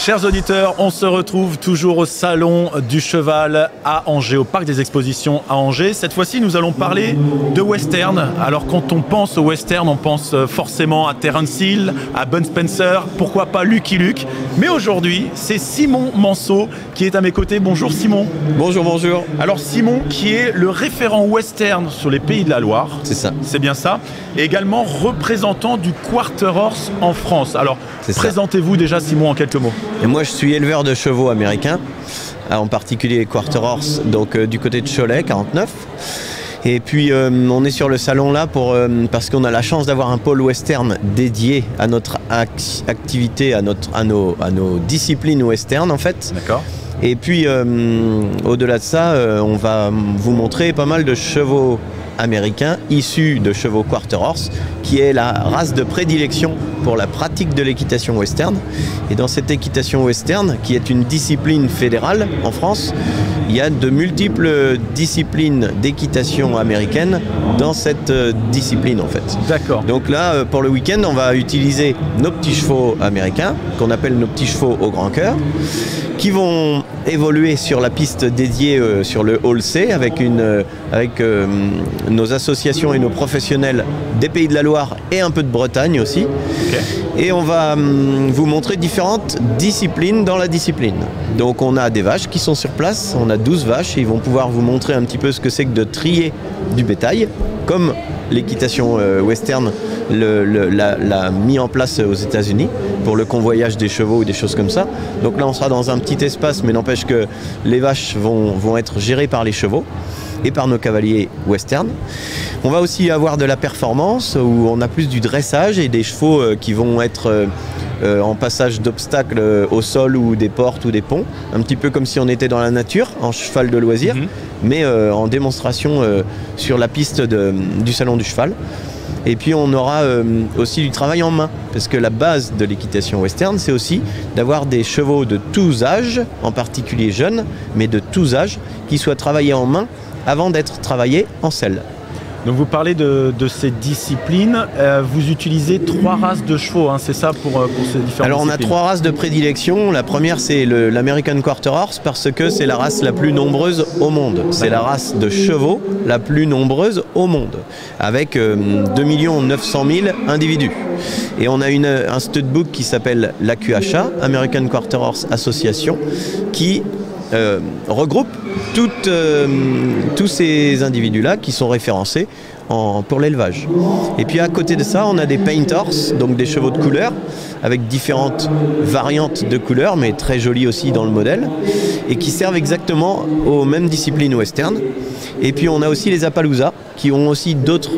Chers auditeurs, on se retrouve toujours au Salon du Cheval à Angers, au Parc des Expositions à Angers. Cette fois-ci, nous allons parler de western. Alors, quand on pense au western, on pense forcément à Terence Hill, à Bud Spencer, pourquoi pas Lucky Luke. Mais aujourd'hui, c'est Simon Manceau qui est à mes côtés. Bonjour Simon. Bonjour, bonjour. Alors Simon, qui est le référent western sur les Pays de la Loire. C'est ça. C'est bien ça. Et également représentant du Quarter Horse en France. Alors, présentez-vous déjà Simon en quelques mots. Et moi, je suis éleveur de chevaux américains, en particulier Quarter Horse, donc du côté de Cholet, 49. Et puis, on est sur le salon là parce qu'on a la chance d'avoir un pôle western dédié à notre activité, à nos disciplines western en fait. D'accord. Et puis, au-delà de ça, on va vous montrer pas mal de chevaux américains issus de chevaux Quarter Horse, qui est la race de prédilection pour la pratique de l'équitation western. Et dans cette équitation western, qui est une discipline fédérale en France, il y a de multiples disciplines d'équitation américaine dans cette discipline en fait. D'accord. Donc là, pour le week-end, on va utiliser nos petits chevaux américains, qu'on appelle nos petits chevaux au grand cœur, qui vont évoluer sur la piste dédiée sur le Hall C avec nos associations et nos professionnels des Pays de la Loire et un peu de Bretagne aussi. Okay. Et on va vous montrer différentes disciplines dans la discipline. Donc on a des vaches qui sont sur place, on a 12 vaches et ils vont pouvoir vous montrer un petit peu ce que c'est que de trier du bétail, comme l'équitation western l'a mis en place aux États-Unis pour le convoyage des chevaux ou des choses comme ça. Donc là on sera dans un petit espace, mais n'empêche que les vaches vont être gérées par les chevaux et par nos cavaliers western. On va aussi avoir de la performance où on a plus du dressage et des chevaux qui vont être en passage d'obstacles au sol ou des portes ou des ponts, un petit peu comme si on était dans la nature, en cheval de loisir, mais en démonstration sur la piste du salon du cheval. Et puis on aura aussi du travail en main, parce que la base de l'équitation western, c'est aussi d'avoir des chevaux de tous âges, en particulier jeunes, mais de tous âges, qui soient travaillés en main avant d'être travaillés en selle. Donc vous parlez de ces disciplines, vous utilisez 3 races de chevaux, hein, c'est ça pour ces différentes disciplines? Alors on a 3 races de prédilection. La première c'est l'American Quarter Horse parce que c'est la race la plus nombreuse au monde. C'est la race de chevaux la plus nombreuse au monde, avec 2 900 000 individus. Et on a un studbook qui s'appelle l'AQHA, American Quarter Horse Association, qui regroupe tous ces individus-là qui sont référencés pour l'élevage. Et puis à côté de ça, on a des paint horse, donc des chevaux de couleur, avec différentes variantes de couleurs, mais très jolies aussi dans le modèle, et qui servent exactement aux mêmes disciplines western. Et puis on a aussi les Appaloosa, qui ont aussi d'autres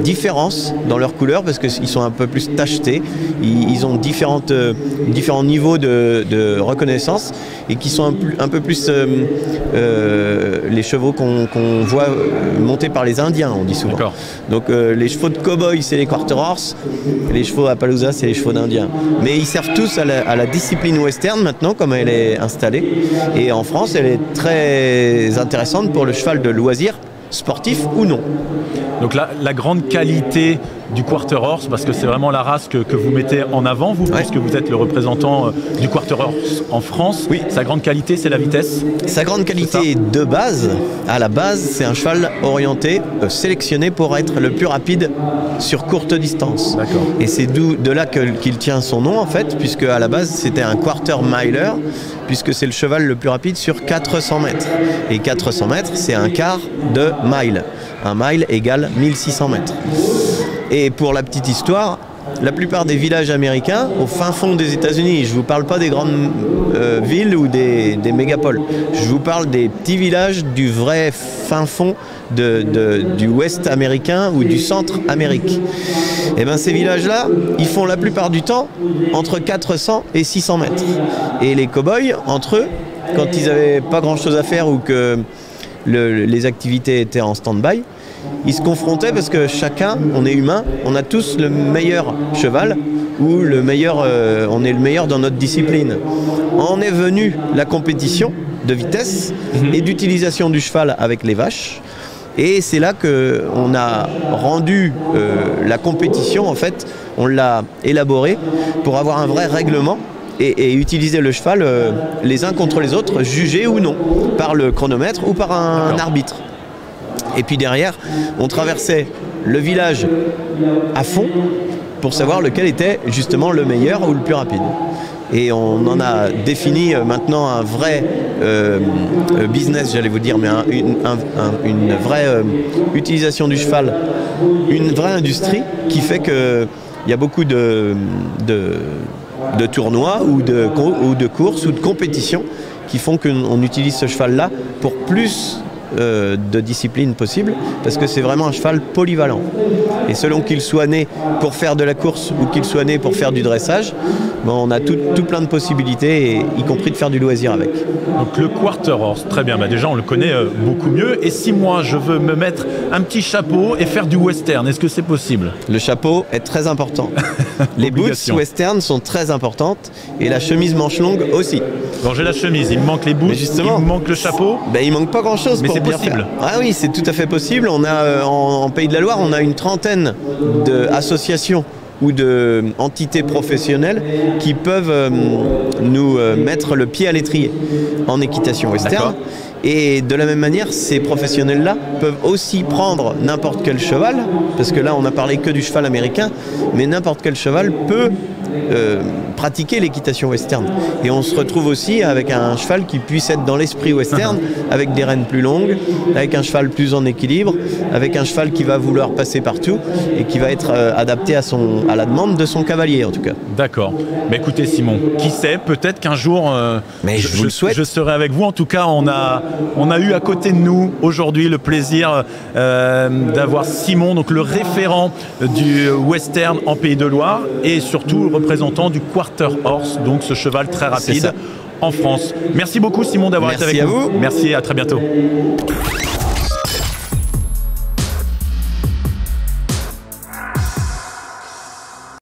différences dans leurs couleurs, parce qu'ils sont un peu plus tachetés, ils ont différents niveaux de reconnaissance, et qui sont un peu plus les chevaux qu'on voit montés par les Indiens, on dit souvent. Donc les chevaux de cow-boy, c'est les Quarter Horse, les chevaux Appaloosa, c'est les chevaux d'Indiens. Mais ils servent tous à la discipline western maintenant, comme elle est installée. Et en France, elle est très intéressante pour le cheval de loisir, sportif ou non. Donc la grande qualité du Quarter Horse, parce que c'est vraiment la race que vous mettez en avant, vous, puisque vous êtes le représentant du Quarter Horse en France. Oui. Sa grande qualité, c'est la vitesse. Sa grande qualité de base, à la base, c'est un cheval orienté, sélectionné pour être le plus rapide sur courte distance. Et c'est de là qu'il tient son nom en fait, puisque à la base c'était un quarter miler, puisque c'est le cheval le plus rapide sur 400 mètres. Et 400 mètres, c'est un quart de mile. Un mile égale 1600 mètres. Et pour la petite histoire, la plupart des villages américains, au fin fond des États-Unis, je ne vous parle pas des grandes villes ou des mégapoles, je vous parle des petits villages du vrai fin fond du ouest américain ou du centre Amérique. Et bien ces villages-là, ils font la plupart du temps entre 400 et 600 mètres. Et les cow-boys, entre eux, quand ils n'avaient pas grand-chose à faire ou que les activités étaient en stand-by, ils se confrontaient parce que chacun, on est humain, on a tous le meilleur cheval ou on est le meilleur dans notre discipline. En est venue la compétition de vitesse et d'utilisation du cheval avec les vaches. Et c'est là qu'on a rendu la compétition, en fait, on l'a élaborée pour avoir un vrai règlement et utiliser le cheval les uns contre les autres, jugés ou non, par le chronomètre ou par un arbitre. Et puis derrière, on traversait le village à fond pour savoir lequel était justement le meilleur ou le plus rapide. Et on en a défini maintenant un vrai business, j'allais vous dire, mais une vraie utilisation du cheval, une vraie industrie qui fait qu'il y a beaucoup de tournois ou de courses ou de compétitions qui font qu'on utilise ce cheval-là pour plus de disciplines possibles, parce que c'est vraiment un cheval polyvalent. Et selon qu'il soit né pour faire de la course ou qu'il soit né pour faire du dressage, on a tout plein de possibilités, y compris de faire du loisir avec. Donc le quarter horse, très bien, déjà on le connaît beaucoup mieux. Et si moi je veux me mettre un petit chapeau et faire du western, est-ce que c'est possible? Le chapeau est très important. Les boots western sont très importantes et la chemise manche longue aussi. Bon, j'ai la chemise, il me manque les boots, il me manque le chapeau. Il manque pas grand chose. Mais c'est possible. Faire. Ah oui, c'est tout à fait possible. On a en Pays de la Loire, on a une trentaine d'associations ou d'entités professionnelles qui peuvent nous mettre le pied à l'étrier en équitation western. Et de la même manière, ces professionnels-là peuvent aussi prendre n'importe quel cheval, parce que là on n'a parlé que du cheval américain, mais n'importe quel cheval peut pratiquer l'équitation western. Et on se retrouve aussi avec un cheval qui puisse être dans l'esprit western, avec des rênes plus longues, avec un cheval plus en équilibre, avec un cheval qui va vouloir passer partout et qui va être adapté à la demande de son cavalier en tout cas. D'accord. Mais écoutez Simon, qui sait, peut-être qu'un jour je vous le souhaite. Je serai avec vous. En tout cas, on a eu à côté de nous aujourd'hui le plaisir d'avoir Simon, donc le référent du western en Pays de Loire et surtout le représentant du quarter horse, donc ce cheval très rapide en France. Merci beaucoup Simon d'avoir été avec nous. Merci à vous. Merci, à très bientôt.